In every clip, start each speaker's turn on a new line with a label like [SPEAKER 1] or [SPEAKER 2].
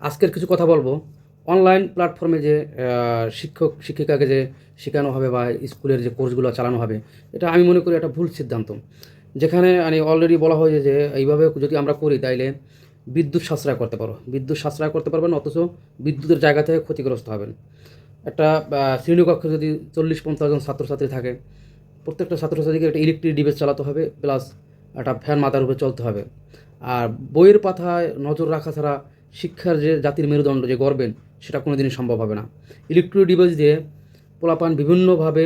[SPEAKER 1] আজকের কিছু কথা বলবো অনলাইন প্ল্যাটফর্মে যে শিক্ষক শিক্ষিকাকে যে শেখানো হবে বা স্কুলের যে কোর্সগুলো চালানো হবে, এটা আমি মনে করি একটা ভুল সিদ্ধান্ত। যেখানে মানে অলরেডি বলা হয়েছে যে এইভাবে যদি আমরা করি তাইলে বিদ্যুৎ সাশ্রয় করতে পারো, বিদ্যুৎ সাশ্রয় করতে পারবেন, অথচ বিদ্যুতের জায়গা থেকে ক্ষতিগ্রস্ত হবেন। একটা শ্রেণীকক্ষে যদি 40-50 জন ছাত্রছাত্রী থাকে, প্রত্যেকটা ছাত্রছাত্রীকে একটা ইলেকট্রিক ডিভাইস চালাতে হবে, প্লাস একটা ফ্যান মাথার উপরে চলতে হবে। আর বইয়ের পাতায় নজর রাখা ছাড়া শিক্ষার যে জাতির মেরুদণ্ড যে গড়বেন, সেটা কোনো দিনই সম্ভব হবে না। ইলেকট্রিক ডিভাইস দিয়ে পোলাপান বিভিন্নভাবে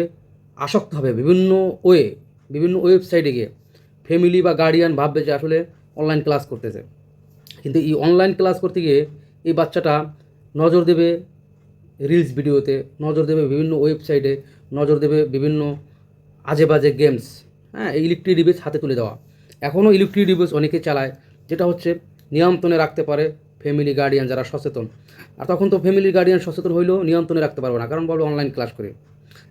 [SPEAKER 1] আসক্ত হবে, বিভিন্ন ওয়েবসাইটে গিয়ে ফ্যামিলি বা গার্ডিয়ান ভাববে যে আসলে অনলাইন ক্লাস করতেছে, কিন্তু এই অনলাইন ক্লাস করতে গিয়ে এই বাচ্চাটা নজর দেবে রিলস ভিডিওতে, নজর দেবে বিভিন্ন ওয়েবসাইটে, নজর দেবে বিভিন্ন আজে বাজে গেমস। হ্যাঁ, এই ইলেকট্রিক ডিভাইস হাতে তুলে দেওয়া। এখনও ইলেকট্রিক ডিভাইস অনেকে চালায়, যেটা হচ্ছে নিয়ন্ত্রণে রাখতে পারে ফ্যামিলি গার্ডিয়ান যারা সচেতন। আর তখন তো ফ্যামিলি গার্ডিয়ান সচেতন হইলেও নিয়ন্ত্রণে রাখতে পারবে না, কারণ বলবে অনলাইন ক্লাস করে।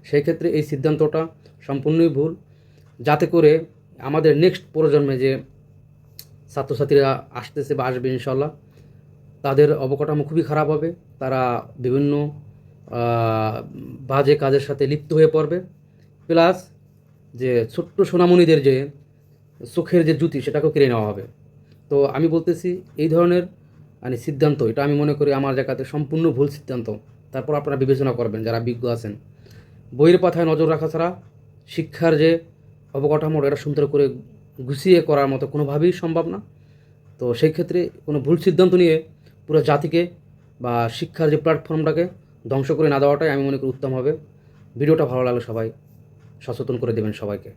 [SPEAKER 1] সেই ক্ষেত্রে এই সিদ্ধান্তটা সম্পূর্ণই ভুল। যাতে করে আমাদের নেক্সট প্রজন্মে যে ছাত্রছাত্রীরা আসতেছে বা আসবে ইনশাল্লাহ, তাদের অবকাঠামো খুবই খারাপ হবে। তারা বিভিন্ন বাজে কাজের সাথে লিপ্ত হয়ে পড়বে। প্লাস যে ছোট্ট সোনামণিদের যে চোখের যে জ্যোতি, সেটাকেও কেড়ে নেওয়া হবে। তো আমি বলতেছি, এই ধরনের মানে সিদ্ধান্ত, এটা আমি মনে করি আমার জায়গাতে সম্পূর্ণ ভুল সিদ্ধান্ত। তারপর আপনারা বিবেচনা করবেন যারা বিজ্ঞ আছেন। বইয়ের পাতায় নজর রাখা ছাড়া শিক্ষার যে অবকাঠামো, এটা সুন্দর করে গুছিয়ে করার মতো কোনোভাবেই সম্ভব না। তো সেই ক্ষেত্রে কোনো ভুল সিদ্ধান্ত নিয়ে পুরো জাতিকে বা শিক্ষার যে প্ল্যাটফর্মটাকে ধ্বংস করে না দেওয়াটাই আমি মনে করি উত্তম হবে। ভিডিওটা ভালো লাগলে সবাই সচেতন করে দেবেন সবাইকে।